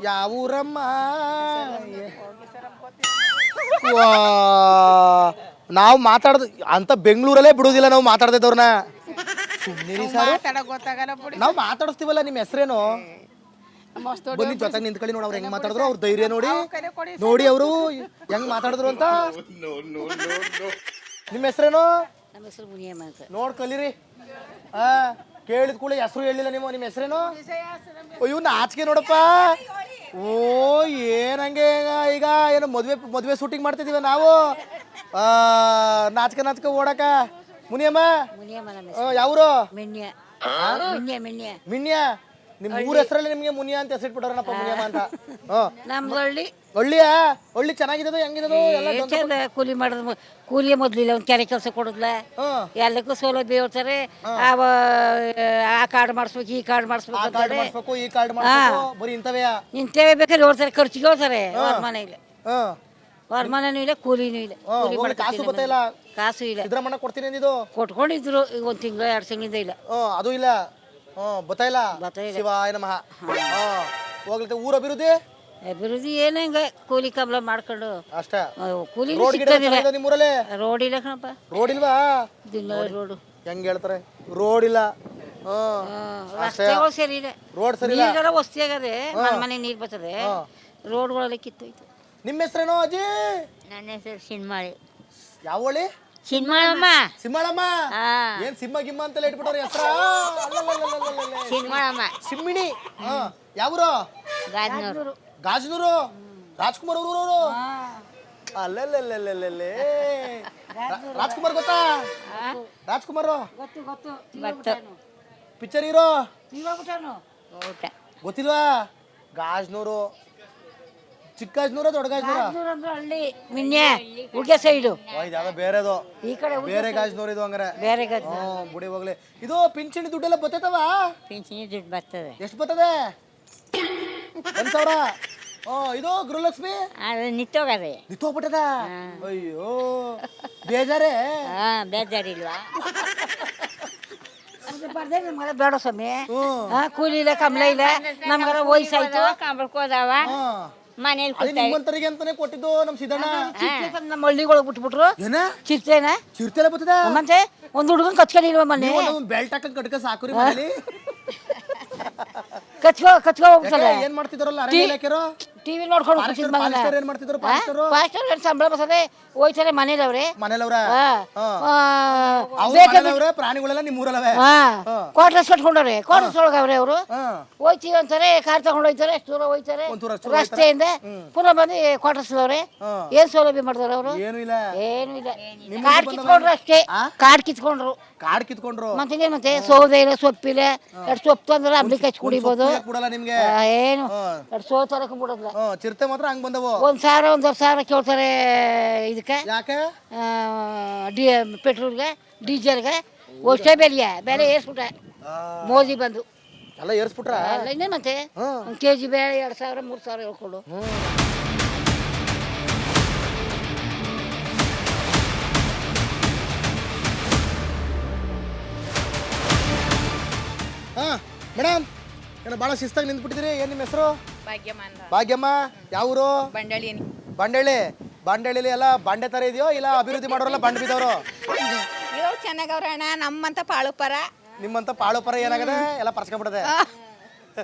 ಯಾವ ಊರಮ್ಮ ನಾವು ಮಾತಾಡ್ದು ಅಂತ ಬೆಂಗಳೂರಲ್ಲೇ ಬಿಡುದಿಲ್ಲ ನಾವು ಮಾತಾಡ್ತಿದ್ದವ್ರನ್ನ ಸುಮ್ಮನೆ ನಾವು ಮಾತಾಡಿಸ್ತೀವಲ್ಲ ನಿಮ್ಮ ಹೆಸರೇನು ಬನ್ನಿ ಜೊತೆಗೆ ನಿಂತ್ಕೊಳ್ಳಿ ನೋಡಿ ಅವ್ರು ಹೆಂಗ್ ಮಾತಾಡಿದ್ರು ಅವ್ರ ಧೈರ್ಯ ನೋಡಿ ನೋಡಿ ಅವರು ಹೆಂಗ್ ಮಾತಾಡಿದ್ರು ಅಂತ ನಿಮ್ಮ ಹೆಸರೇನು ನೋಡ್ ಕಲೀರಿ ಕೇಳಿದ ಕೂಡ ಹೆಸರು ಹೇಳಿಲ್ಲ ನೀವು ನಿಮ್ಮ ಹೆಸರೇನು ಅಯ್ಯೋ ನಾಚಿಕೆ ನೋಡಪ್ಪ ಓ ಏನಂಗೆ ಈಗ ಏನು ಮದ್ವೆ ಶೂಟಿಂಗ್ ಮಾಡ್ತಿದೀವ ನಾವು ನಾಚಿಕೆ ಓಡಕ ಮುನಿಯಮ್ಮ ಯಾವ್ರು ಮಿನ್ಯ ನಿಮ್ ಊರ ಹೆಸರಲ್ಲಿ ನಿಮ್ಗೆ ಮುನಿಯ ಅಂತ ಹೆಸರಿಟ್ಬಿಟ್ಟಾರನಪ್ಪ ಮುನಿಯಮ್ಮ ಅಂತ ಹಳ್ಳಿ ಚೆನ್ನಾಗಿದ್ದು ಹೆಂಗಿದ್ದು ಎಲ್ಲ ಕೂಲಿ ಮಾಡೋದು ಕೂಲಿಯ ಮೊದ್ಲಿಲ್ಲ ಒಂದ್ ಕೆರೆ ಕೆಲಸ ಕೊಡುದ್ಲ ಎಲ್ಲಕ್ಕೂ ಸೌಲಭ್ಯ ಹೇಳ್ತಾರೆ ಆ ಕಾರ್ಡ್ ಮಾಡಿಸ್ಬೇಕು ಈ ಕಾರ್ಡ್ ಮಾಡಿಸ್ಬೇಕು ಈ ಕಾರ್ಡ್ ಮಾಡಿಸ್ಬೇಕು ಬರೀ ಇಂತವೇ ಬೇಕಾದ್ರೆ ಹೇಳ್ತಾರೆ ಖರ್ಚಿಗೆ ಹೇಳ್ತಾರೆ ವರಮಾನ ಇಲ್ಲ ವರಮಾನನೂ ಇಲ್ಲ ಕೂಲಿನೂ ಇಲ್ಲ ಕಾಸು ಇಲ್ಲ ಸಿದ್ದರಾಮಣ್ಣ ಕೊಡ್ತೀನಿ ಅಂದಿದ್ದು ಕೊಟ್ಕೊಂಡಿದ್ರು ಒಂದ್ ತಿಂಗಳು 2 ತಿಂಗಳಿಂದ ಇಲ್ಲ ಅದು ಇಲ್ಲ ಬತ್ತಾಯಿಲ್ಲ ಶಿವಾಯ ನಮಃ ಹೋಗ್ಲಿಕ್ಕೆ ಊರ ಅಭಿವೃದ್ಧಿ ಏನು ಹಿಂಗ ಕೂಲಿ ಕಬ್ಲ ಮಾಡ್ಕೊಂಡು ಅಷ್ಟೇ ಕೂಲಿ ನಿಮ್ಮೂರಲ್ಲೇ ರೋಡ್ ಇಲ್ಲ ಕಣಪ್ಪ ರೋಡ್ ಇಲ್ವಾ ರೋಡ್ ಹೆಂಗ್ ಹೇಳ್ತಾರೆ ರೋಡ್ ಇಲ್ಲ ರಸ್ತೆಗಳು ಸರಿ ಇಲ್ಲ ರೋಡ್ ಸರಿ ಇಲ್ಲ ವಸ್ತಿ ಆಗದೆ ಮನೆ ನೀರ್ ಬರ್ತದೆ ರೋಡ್ಗಳೆಲ್ಲ ಕಿತ್ತೋಯ್ತು ನಿಮ್ಮ ಹೆಸರೇನೋ ಅಜ್ಜಿ ನನ್ನ ಹೆಸರು ಸಿನ್ಮಾಳಿ ಯಾವ ಹೊಳಿ ಸಿನ್ಮಾಳಮ್ಮ ಏನ್ ಸಿಂಹ ಗಿಮ್ಮ ಅಂತೆಲ್ಲ ಇಟ್ಬಿಟ್ಟವ್ರ ಹೆಸರ ಸಿನ್ಮಾಳಮ್ಮ ಸಿಮ್ಮಿಣಿ ಯಾವ್ರು ಗಾಜನೂರು ರಾಜ್ಕುಮಾರ್ ಅವರು ಅಲ್ಲೇ ರಾಜ್ಕುಮಾರ್ ಗೊತ್ತಾ ರಾಜ್ಕುಮಾರ್ ಪಿಕ್ಚರ್ ಹೀರೋ ಗೊತ್ತಿಲ್ವಾ ಗಾಜನೂರು ಚಿಕ್ಕ ಗಾಜನೂರ ದೊಡ್ಡ ಗಾಜನೂರ ಹಳ್ಳಿ ಮಿನ್ನೆ ಉಗ್ಗೆ ಸೈಡು ಯಾವ್ದೋ ಬೇರೆದು ಈ ಕಡೆ ಬೇರೆ ಗಾಜನೂರು ಇದು ಹಂಗಾರೆ ಬೇರೆ ಬುಡಿ ಹೋಗ್ಲಿ ಇದು ಪಿಂಚಣಿ ದುಡ್ಡೆಲ್ಲ ಬರ್ತೈತವ ಪಿಂಚಣಿ ದುಡ್ಡು ಬರ್ತದೆ ಎಷ್ಟು ಬರ್ತದೆ 1,000 ಇದು ಗೃಹಲಕ್ಷ್ಮಿ ಅದು ನಿಂತೋಗದೆ ನಿಂತೋಗ್ಬಿಟ್ಟದ ಅಯ್ಯೋ ಬೇಜಾರೇ ಬೇಜಾರಿಲ್ವಾ ಬೇಡ ಸ್ವಾಮಿ ಕೂಲಿ ಇಲ್ಲ ಕಮಲ ಇಲ್ಲ ನಮ್ಗಾರ ವಯಸ್ಸಾಯ್ತು ಕಂಬಳ್ಕೋದವ ಮನೇಲಿ ನಿಮ್ಮಂತರಿಗೆ ಅಂತಾನೆ ಕೊಟ್ಟಿದ್ದು ನಮ್ ಸಿದ್ದಣ್ಣ ನಮ್ಮ ಹಳ್ಳಿಗಳಿಗೆ ಬಿಟ್ಬಿಟ್ರು ಚಿರ್ತೆನ ಚಿರ್ತೆಲ್ಲ ಬರ್ತದ ಮತ್ತೆ ಒಂದ್ ಹುಡುಗನ್ ಕಚ್ಕೊಂಡಿಲ್ವ ಮನೆ ಬೆಲ್ಟ್ ಹಾಕೊಂಡ್ ಕಟ್ಕ ಸಾಕುರಿ ಮನೇಲಿ ಕಚ್ಕೊ ಹೋಗ್ಬಿಡ್ತಾರೆ ಏನ್ ಮಾಡ್ತಿದಾರಲ್ಲ ಅರಣ್ಯ ಇಲಾಖೆರು ಟಿವಿ ನೋಡ್ಕೊಂಡು ಏನ್ ಮಾಡ್ತಿದ್ರು ಪಾಸ್ಟರ್ ಸಂಬಳ ಬರ್ತದೆ ಹೋಯ್ತಾರೆ ಮನೇಲವ್ರೆ ಪ್ರಾಣಿಗಳೆಲ್ಲ ನಿಮ್ಮೂರಲ್ಲವೇ ಕ್ವಾರ್ಟರ್ಸ್ ಕಟ್ಕೊಂಡವ್ರೆ ಕ್ವಾರ್ಟರ್ಸ್ ಒಳಗವ್ರೆ ಅವರು ಹೋಯ್ತೀವಿ ಅಂತಾರೆ ಕಾರ್ ತಗೊಂಡು ಹೋಯ್ತಾರೆ ಎಷ್ಟು ದೂರ ಹೋಯ್ತಾರೆ ರಸ್ತೆಯಿಂದ ಪುನಃ ಬಂದು ಕ್ವಾರ್ಟರ್ಸ್ ಅವ್ರೆ ಏನ್ ಸೌಲಭ್ಯ ಮಾಡ್ತಾರೆ ಅವರು ಏನು ಇಲ್ಲ ಕಾರ್ಡ್ ಕಿತ್ಕೊಂಡ್ರು ಅಷ್ಟೇ ಕಾರ್ಡ್ ಕಿತ್ಕೊಂಡ್ರು ಮತ್ತೆ ಸೌದೆ ಇಲ್ಲ ಸೊಪ್ಪಿಲ್ಲ ಎರಡು ಸೊಪ್ಪು ತಂದ್ರೆ ಅಂಬ್ಲಿಕ್ ಹಚ್ಚಿ ಕುಡಿಬೋದು ಏನು ಎರಡು ಸೋ ತರಕ ಬಿಡೋದಿಲ್ಲ ಚಿರತೆ ಮಾತ್ರ ಹಂಗ್ ಬಂದವು 1,000 1,500 ಕೇಳ್ತಾರೆ ಇದಕ್ಕೆ ಯಾಕೆ ಪೆಟ್ರೋಲ್ಗೆ ಡೀಸೆಲ್ಗೆ ಅಷ್ಟೇ ಬೆಲೆ ಏರ್ಸ್ಬಿಟ್ಟ ಮೋದಿ ಬಂದು ಎಲ್ಲ ಏರ್ಸ್ಬಿಟ್ರ ಇನ್ನೇ ಮತ್ತೆ KG ಬೇಳೆ 2,000 3,000 ಹೇಳ್ಕೊಂಡು ಮೇಡಮ್ ಏನೋ ಭಾಳ ಶಿಸ್ತಾಗಿ ನಿಂತ್ಬಿಟ್ಟಿದ್ರಿ ಏನ್ ನಿಮ್ಮ ಹೆಸರು ಭಾಗ್ಯಮ್ಮ ಯಾವೂರು ಬಂಡಳ್ಳಿ ಎಲ್ಲ ಬಂಡೆ ತರ ಇದೆಯೋ ಇಲ್ಲ ಅಭಿವೃದ್ಧಿ ಮಾಡೋರೆಲ್ಲ ಬಂಡ್ ಬಿದ್ದವರು ಚೆನ್ನಾಗವ್ರೆ ಅಣ್ಣ ನಮ್ಮಂತ ಪಾಳುಪರ ನಿಮ್ಮಂತ ಪಾಳುಪರ ಏನಾಗದೆ ಎಲ್ಲ ಪರ್ಸ್ಕೊಂಡ್ಬಿಡದೆ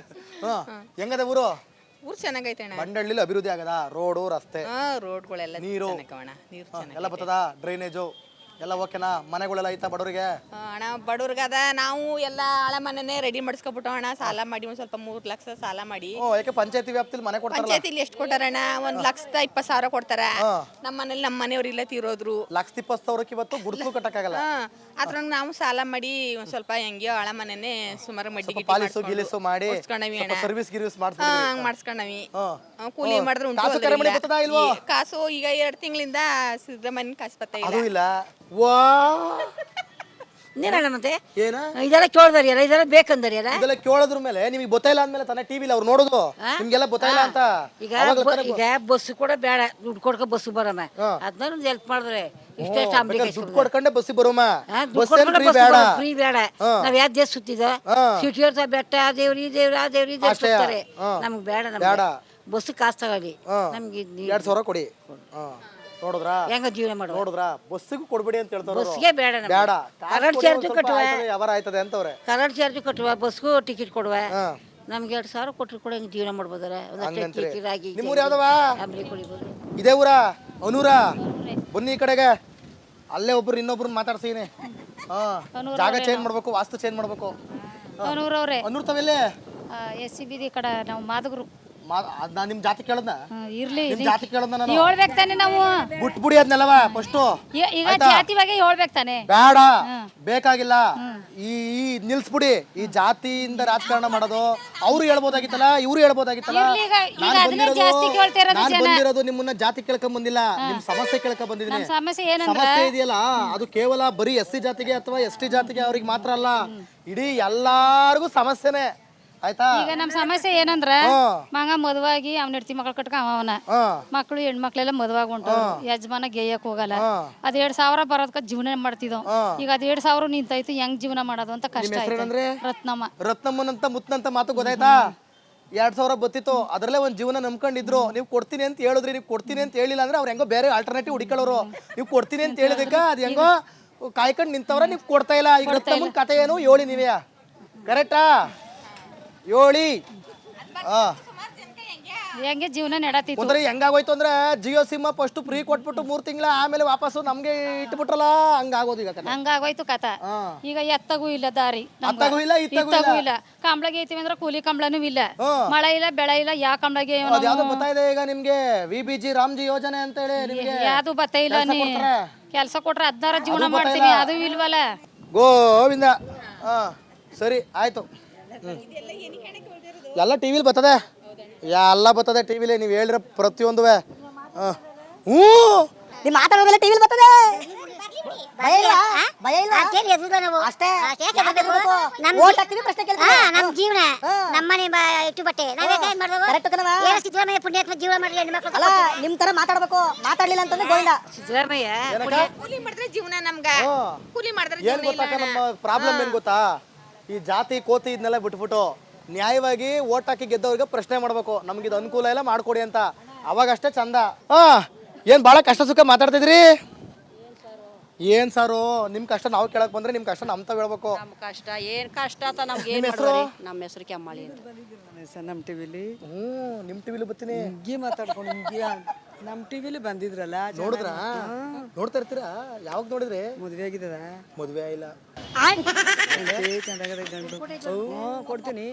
ಹೆಂಗದೆ ಊರು ಚೆನ್ನಾಗೈತೆ ಅಣ್ಣ ಬಂಡಳ್ಳಿ ಅಭಿವೃದ್ಧಿ ಆಗದ ರೋಡು ರಸ್ತೆ ರೋಡ್ಗಳೆಲ್ಲ ನೀರು ಎಲ್ಲ ಬರ್ತದ ಡ್ರೈನೇಜು ಎಲ್ಲ ಓಕೆನಾ ಮನೆಗಳೆಲ್ಲ ಐತಾ ಬಡವರಿಗೆ ಅಣ್ಣ ಬಡವ್ರಿಗದ ನಾವು ಎಲ್ಲ ಹಳೆ ಮನೆನೇ ರೆಡಿ ಮಾಡಿಸ್ಕೊಬಿಟ್ಟು ಅಣ್ಣ ಸಾಲ ಮಾಡಿ ಒಂದ್ ಸ್ವಲ್ಪ 3 ಲಕ್ಷ ಸಾಲ ಮಾಡಿ ಯಾಕೆ ಪಂಚಾಯತಿ ವ್ಯಾಪ್ತಿಲಿ ಮನೆ ಕೊಡ್ತಾರಲ್ಲ ಪಂಚಾಯತಿಲಿ ಎಷ್ಟು ಕೊಟ್ಟಾರಣ್ಣ 1,20,000 ಕೊಡ್ತಾರ ನಮ್ಮ ಮನೇಲಿ ನಮ್ಮ ಮನೆಯವ್ರು ಇಲ್ಲ ತೀರೋದ್ರು 1,20,000 ಇವತ್ತು ಗುಡ್ಸು ಕಟ್ಟಕ್ಕಾಗಲ್ಲ ಅದ್ರ ನಾವು ಸಾಲ ಮಾಡಿ ಒಂದ್ ಸ್ವಲ್ಪ ಹೆಂಗೆ ಹಳೆ ಮನೆನೇ ಸುಮಾರು ಮಡ್ಡಿ ಪಾಲಿಸು ಗಿಲಿಸು ಮಾಡಿ ಸರ್ವಿಸ್ ಗಿರ್ವಿಸ್ ಹಂಗ್ ಮಾಡಿಸ್ಕೊಂಡವಿ ಕೂಲಿ ಮಾಡಿದ್ರೆ ಉಂಟು ಕಾಸು ಈಗ 2 ತಿಂಗಳಿಂದ ಸಿದ್ದರಾಮಯ್ಯನ ಕಾಸು ಬರ್ತಾ ಇಲ್ಲ ವಾ ನೀನಲ್ಲ ಮತ್ತೆ ಏನ ಇದೆಲ್ಲ ಕೇಳ್ದಾರಿಯಲ್ಲ ಇದೆಲ್ಲ ಬೇಕಂದರಿಯಲ್ಲ. ಇದೆಲ್ಲ ಕೇಳೋದ್ರ ಮೇಲೆ ನಿಮಗೆ ಗೊತ್ತಾಯಿಲ್ಲ ಅಂದ್ಮೇಲೆ ತಾನೇ ಟಿವಿಲಿ ಅವ್ರು ನೋಡೋದು ನಿಮ್ಗೆಲ್ಲ ಗೊತ್ತಾಯಿಲ್ಲ ಅಂತ. ಈಗ ಬಸ್ ಕೂಡ ಬೇಡ, ದುಡ್ಡು ಕೊಡ್ಕೊ ಬಸ್ ಬರಮ್ಮ, ಅದನ್ನ ಒಂದು ಹೆಲ್ಪ್ ಮಾಡಿದ್ರೆ ಇಷ್ಟೇ ದುಡ್ಡು ಕೊಡ್ಕೊಂಡೆ ಬಸ್ಸಿಗೆ ಬರೋಮ. ಫ್ರೀ ಬೇಡ. ನಾವ್ ಯಾವ ದೇಶ ಸುತ್ತಿದ ಸಿಟಿ ಇರ್ತಾವ, ಬೆಟ್ಟ ಆ ದೇವ್ರು ಈ ದೇವ್ರು ಆ ದೇವ್ರು ಈ ದೇವ್ರು ಸುತ್ತಾರೆ. ನಮ್ಗೆ ಬೇಡ, ಬಸ್ ಕಾಸು ತಗೊಳ್ಳಿ, ನಮ್ಗೆ 2,000 ಕೊಡಿ. ನೋಡಿದ್ರಾ ಹೆಂಗ ಜೀವನ ಮಾಡೋ, ನೋಡಿದ್ರಾ ಬಸ್ಸಿಗೂ ಕೊಡ್ಬೇಡಿ ಅಂತ ಹೇಳ್ತಾರೆ. ಬಸ್ಗೆ ಬೇಡ, ಬೇಡ ಕರೆಂಟ್ ಚಾರ್ಜ್ ಕಟ್ಟುವ, ವ್ಯವಹಾರ ಆಯ್ತದೆ ಅಂತವ್ರೆ. ಕರೆಂಟ್ ಚಾರ್ಜ್ ಕಟ್ಟುವ, ಬಸ್ಗೂ ಟಿಕೆಟ್ ಕೊಡುವ. ನಮ್ಗೆ 2,000 ಕೊಟ್ಟರು ಕೂಡ ಹೆಂಗ್ ಜೀವನ ಮಾಡ್ಬೋದಲ್ಲ. ನಿಮ್ಮೂರು ಯಾವ್ದವ? ಆಂಬ್ಲಿ ಕುಡಿಬೋದು. ಇದೇ ಊರ ಅನೂರ? ಬನ್ನಿ ಈ ಕಡೆಗೆ. ಅಲ್ಲೇ ಒಬ್ರು ಇನ್ನೊಬ್ರು ಮಾತಾಡ್ಸೀನಿ. ಜಾಗ ಚೇಂಜ್ ಮಾಡ್ಬೇಕು, ವಾಸ್ತು ಚೇಂಜ್ ಮಾಡ್ಬೇಕು. ಅನೂರ್ ತಾವೆಲ್ಲೇ? SCB ಕಡೆ ನಾವು ಮಾದಗರು. ನಾನ್ ನಿಮ್ ಜಾತಿ ಕೇಳದ್ನ? ಇರ್ಲಿ, ನಿಮ್ ಜಾತಿ ಕೇಳದ್ನ ನಾನು? ಹೇಳ್ಬೇಕು ತಾನೆ ನಾವು. ಬಿಟ್ಬಿಡಿ ಅದ್ನೆಲ್ಲವ ಫಸ್ಟ್. ಈಗ ಜಾತಿ ಬಗ್ಗೆ ಹೇಳ್ಬೇಕು ತಾನೆ. ಬೇಡ, ಬೇಕಾಗಿಲ್ಲ. ಈ ನಿಲ್ಸ್ಬಿಡಿ ಈ ಜಾತಿಯಿಂದ ರಾಜಕಾರಣ ಮಾಡೋದು. ಅವ್ರು ಹೇಳ್ಬೋದಾಗಿತ್ತಲ್ಲ, ಇವ್ರು ಹೇಳ್ಬೋದಾಗಿತ್ತಲ್ಲ. ನಾನ್ ಬಂದಿರೋದು ನಿಮ್ಮನ್ನ ಜಾತಿ ಕೇಳ್ಕೊಂಡ್ ಬಂದಿಲ್ಲ, ನಿಮ್ ಸಮಸ್ಯೆ ಕೇಳ್ಕೊಂಡ್ ಬಂದಿದ್ದೀನಿ. ಸಮಸ್ಯೆ ಇದೆಯಲ್ಲ ಅದು ಕೇವಲ ಬರೀ SC ಜಾತಿಗೆ ಅಥವಾ ST ಜಾತಿಗೆ ಅವ್ರಿಗೆ ಮಾತ್ರ ಅಲ್ಲ, ಇಡೀ ಎಲ್ಲಾರ್ಗು ಸಮಸ್ಯೆನೆ. ಆಯ್ತಾ? ಈಗ ನಮ್ ಸಮಸ್ಯೆ ಏನಂದ್ರ ಮಗ ಮದುವಾಗಿ ಅವ್ನ ಹೆಡ್ತಿ ಮಕ್ಳು ಕಟ್ಕ ಅವನ ಮಕ್ಳು ಹೆಣ್ಮಕ್ಳೆಲ್ಲ ಮದುವಾಗಿ ಉಂಟು, ಯಜಮಾನ ಗೇಯಕ್ ಹೋಗಲ್ಲ. ಅದ್ 2,000 ಬರೋದಕ್ಕ ಜೀವನ ಮಾಡ್ತಿದ್ವು. ಈಗ ಅದ್ 2,000 ನಿಂತಾಯ್ತು, ಹೆಂಗ್ ಜೀವನ ಮಾಡೋದು ಅಂತ ಕಷ್ಟ ಆಯ್ತು. ರತ್ನಮ್ಮ. ರತ್ನಮ್ಮನಂತ ಮುತ್ತಂತ ಮಾತು ಗೊತ್ತಾಯ್ತಾ? 2,000 ಬತ್ತಿತ್ತು, ಅದ್ರಲ್ಲೇ ಒಂದ್ ಜೀವನ ನಂಬ್ಕೊಂಡಿದ್ರು. ನೀವು ಕೊಡ್ತೀನಿ ಅಂತ ಹೇಳಿದ್ರಿ, ನೀವು ಕೊಡ್ತೀನಿ ಅಂತ ಹೇಳಿಲ್ಲ ಅಂದ್ರೆ ಅವ್ರು ಹೆಂಗೋ ಬೇರೆ ಆಲ್ಟರ್ನೇಟಿವ್ ಹುಡುಕೊಳ್ಳೋರು. ನೀವು ಕೊಡ್ತೀನಿ ಅಂತ ಹೇಳಿದಕ್ಕ ಅದ್ ಹೆಂಗೋ ಕಾಯ್ಕೊಂಡ್ ನಿಂತವ್ರ, ನೀವು ಕೊಡ್ತಾ ಇಲ್ಲ. ಈಗ ರತ್ನಮ್ಮನ ಕತೆ ಏನು ಹೇಳಿ ನೀವೇ, ಕರೆಕ್ಟಾ? ಹೇಳಿ. ಹೆಂಗೆ ಜೀವನ ನಡತಿತ್ತು ಅಂದ್ರೆ ಹೆಂಗಾಗೋಯ್ತು ಅಂದ್ರೆ ಜಿಯೋ ಸಿಮ್ ಫಸ್ಟ್ ಫ್ರೀ ಕೊಟ್ಬಿಟ್ಟು 3 ತಿಂಗಳ ಆಮೇಲೆ ವಾಪಸ್ಸು ನಮ್ಗೆ ಇಟ್ಬಿಟ್ರಲ್ಲ, ಹಂಗಾಗೋದು ಈಗ. ಹಂಗಾಗೋಯ್ತು ಕಥಾ. ಈಗ ಎತ್ತಗೂ ಇಲ್ಲ ದಾರಿ, ಅತ್ತಗೂ ಇಲ್ಲ ಇತ್ತಗೂ ಇಲ್ಲ. ಕಂಬಳಗೆ ಐತಿವಿ ಅಂದ್ರೆ ಕೂಲಿ ಕಂಬಳನೂ ಇಲ್ಲ, ಮಳೆ ಇಲ್ಲ ಬೆಳೆ ಇಲ್ಲ. ಯಾ ಕಂಬಳಗೆ ಯಾವ್ದು ಬರ್ತಾ ಇದೆ ಈಗ ನಿಮ್ಗೆ? VBG ರಾಮ್ಜಿ ಯೋಜನೆ ಅಂತ ಹೇಳಿ ನಿಮ್ಗೆ ಯಾವ್ದು ಬತ್ತ ಇಲ್ಲ. ಕೆಲ್ಸ ಕೊಟ್ರೆ 16 ಜೀವನ ಮಾಡ್ತೀನಿ, ಅದು ಇಲ್ವಲ್ಲ. ಗೋವಿಂದ. ಸರಿ ಆಯ್ತು. ಎಲ್ಲ ಟಿವಿಲಿ ಬರ್ತದೆ, ಎಲ್ಲ ಬರ್ತದೆ ಟಿವಿಲಿ. ನೀವು ಹೇಳಿರೋ ಪ್ರತಿಯೊಂದು ನೀವು ಮಾತಾಡೋದೆಲ್ಲ ಟಿವಿಲಿ ಬರ್ತದೆ. ನಮ್ ಜೀವನ ನಮ್ಮನೆ ಇಟ್ಟು ಬಟ್ಟೆ ಸಿದ್ದರಾಮಯ್ಯ ಪುಣ್ಯಾತ್ಮ ಜೀವನ ಮಾಡಿ ಅಲ್ಲ ನಿಮ್ ತರ ಮಾತಾಡ್ಬೇಕು, ಮಾತಾಡ್ಲಿಲ್ಲ ಅಂತಂದ್ರೆ ಗೋವಿಂದ. ಸಿದ್ದರಾಮಯ್ಯ ಕೂಲಿ ಮಾಡಿದ್ರೆ ಜೀವನ ನಮ್ಗ, ಕೂಲಿ ಮಾಡಿದ್ರೆ ಏನ್ ಗೊತ್ತಾ ನಮ್ಮ ಪ್ರಾಬ್ಲಮ್ ಏನ್ ಗೊತ್ತಾ? ಈ ಜಾತಿ ಕೋತಿ ಇದನ್ನೆಲ್ಲ ಬಿಟ್ಬಿಟ್ಟು ನ್ಯಾಯವಾಗಿ ಓಟ್ ಹಾಕಿ ಗೆದ್ದವ್ರಿಗೆ ಪ್ರಶ್ನೆ ಮಾಡ್ಬೇಕು, ನಮ್ಗಿದು ಅನುಕೂಲ ಎಲ್ಲ ಮಾಡ್ಕೊಡಿ ಅಂತ. ಅವಾಗಷ್ಟೇ ಚಂದ. ಏನ್ ಭಾಳ ಕಷ್ಟ ಸುಖ ಮಾತಾಡ್ತಿದ್ರಿ? ಏನ್ ಸಾರು ನಿಮ್ ಕಷ್ಟ ನಾವು ಕೇಳಕ್ ಬಂದ್ರೆ ನಿಮ್ ಕಷ್ಟ ನಮ್ ತಾವ್ ಹೇಳ್ಬೇಕು. ನಮ್ಮ ಕಷ್ಟ ಏನ್ ಕಷ್ಟ ಅಂತ ನಮ್ಗೆ ಏನ್ ನಮ್ಮ ಹೆಸರು ಕೆಮ್ಮಾಳಿ ಅಂತ. ನಮ್ಮ ಟಿವಿಲಿ ನಿಮ್ ಟಿವಿಲಿ ಬರ್ತೀನಿ ಹಿಂಗೆ ಮಾತಾಡ್ಕೊಂಡು ಹಿಂಗೆ ನಮ್ಮ ಟಿವಿಲಿ ಬಂದಿದ್ರಲ್ಲ, ನೋಡಿದ್ರ? ನೋಡ್ತಾ ಇರ್ತೀರಾ? ಯಾವಾಗ ನೋಡಿದ್ರಿ? ಮದುವೆ ಆಗಿದ್ದದ? ಮದುವೆ ಇಲ್ಲ. ಚಂದಾಗದ ಗಂಡು ಕೊಡ್ತೀನಿ.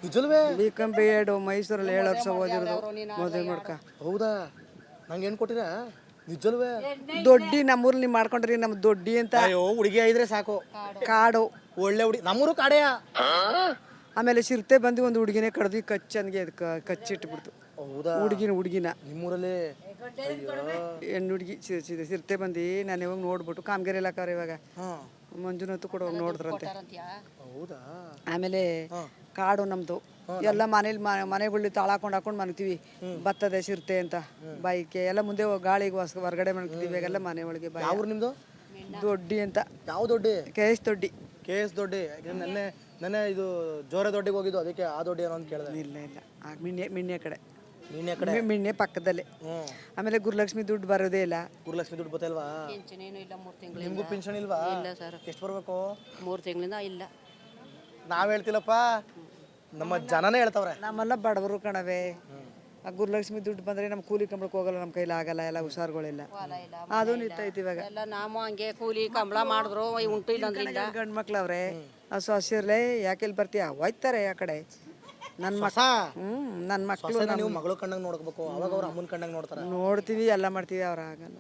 ನಿಜಲ್ವೇ? BCom B.Ed ಮೈಸೂರಲ್ಲಿ 7 ವರ್ಷ ಓದಿರೋದು, ಮದುವೆ ಮಾಡ್ಕ. ಹೌದಾ? ನಂಗೆ ಏನ್ ಕೊಟ್ಟಿರಾ? ನಿಜಲ್ವೇ? ದೊಡ್ಡಿ ನಮ್ಮೂರಲ್ಲಿ ನೀವು ಮಾಡ್ಕೊಂಡ್ರಿ, ನಮ್ಮ ದೊಡ್ಡಿ ಅಂತ. ಅಯ್ಯೋ ಹುಡುಗಿ ಇದ್ರೆ ಸಾಕು. ಕಾಡು ಒಳ್ಳೆ ಹುಡುಗಿ, ನಮ್ಮೂರು ಕಾಡೆಯ. ಆಮೇಲೆ ಸಿರ್ತೆ ಬಂದು ಒಂದು ಹುಡುಗಿನೇ ಕಡ್ದು ಕಚ್ಚನ್ಗೆ ಕಚ್ಚಿಟ್ಬಿಡ್ತು. ಹೌದಾ? ಹುಡುಗಿನ ನಿಮ್ಮೂರಲ್ಲಿ ಹೆಣ್ಣು ಹುಡುಗಿ ಸಿರ್ತೆ ಬಂದು ನಾನು ಇವಾಗ ನೋಡ್ಬಿಟ್ಟು ಕಾಮಗಾರಿ ಇಲಾಖೆ ಇವಾಗ ಮಂಜುನಾಥ್ ಕೂಡ ಹೋಗಿ ನೋಡಿದ್ರಂತೆ. ಹೌದಾ? ಆಮೇಲೆ ಕಾಡು ನಮ್ದು ಎಲ್ಲ ಮನೆಗಳು ತಾಳ ಹಾಕೊಂಡು ಮನ್ತೀವಿ. ಬರ್ತದೆ ಸಿರ್ತೆ ಅಂತ ಬೈಕೆ ಎಲ್ಲ ಮುಂದೆ ಗಾಳಿಗೆ ಹೊರಗಡೆ ಮನ್ತೀವಿ. ಇವಾಗೆಲ್ಲ ಮನೆ ಒಳಗೆ ನಿಮ್ದು ದೊಡ್ಡಿ ಅಂತ. ಯಾವ ದೊಡ್ಡಿ? KS ದೊಡ್ಡಿ. KS ದೊಡ್ಡಿ. ನೆನ್ನೆ ಇದು ಜೋರ ದೊಡ್ಡಿಗೆ ಹೋಗಿದ್ದು, ಅದಕ್ಕೆ ಆ ದೊಡ್ಡಿ ಏನೋ ಅಂತ ಕೇಳಿದೆ. ಇಲ್ಲ ಮಿಣ್ಣೆ ಕಡೆ, ಮಿಣ್ಣೆ ಪಕ್ಕದಲ್ಲಿ. ಆಮೇಲೆ ಗುರುಲಕ್ಷ್ಮಿ ದುಡ್ಡು ಬರೋದೇ ಇಲ್ಲ. ಗುರುಲಕ್ಷ್ಮಿ ದುಡ್ಡು ಬತ್ತಲ್ವಾ? ಇಲ್ಲ 3 ತಿಂಗಳು ನಿಮ್ಗೂ ಪಿನ್ಷನ್ ಇಲ್ವಾ? ಇಲ್ಲ ಸರ್. ಎಷ್ಟು ಬರ್ಬೇಕು? 3 ತಿಂಗಳಿಂದ ಇಲ್ಲ. ನಾವ್ ಹೇಳ್ತಿಲ್ಲಪ್ಪ, ನಮ್ಮ ಜನನೇ ಹೇಳ್ತಾವ್ರೆ. ನಮ್ಮೆಲ್ಲ ಬಡವರು ಕಣವೆ. ಆ ಗುರುಲಕ್ಷ್ಮಿ ದುಡ್ಡು ಬಂದ್ರೆ ನಮ್ಮ ಕೂಲಿ ಕಂಬಳಕ್ಕೆ ಹೋಗಲ್ಲ, ನಮ್ಮ ಕೈಲಿ ಆಗಲ್ಲ, ಎಲ್ಲ ಹುಷಾರುಗಳಿಲ್ಲ. ಅದು ನಿಂತೈತಿ ಇವಾಗ. ಎಲ್ಲ ನಾವು ಹಂಗೆ ಕೂಲಿ ಕಂಬಳ ಮಾಡಿದ್ರು ಉಂಟು ಇಲ್ಲ ಅಂದ್ರೆ ಇಲ್ಲ. ಗಂಡು ಮಕ್ಳವ್ರೆ ಹಸಿರ್ಲೆ ಯಾಕೆ ಇಲ್ಲಿ ಬರ್ತೀಯ ಹೋಯ್ತಾರೆ ಆ ಕಡೆ. ನನ್ನ ಮಕ್ಕಳು ನೀವು ಮಗಳು ಕಣ್ಣಂಗ್ ನೋಡ್ಬೇಕು, ಅವಾಗ ಅವ್ರ ಅಮ್ಮನ ಕಣ್ಣಂಗ್ ನೋಡ್ತಾರ. ನೋಡ್ತೀವಿ ಎಲ್ಲ ಮಾಡ್ತೀವಿ, ಅವ್ರ ಆಗಲ್ಲ.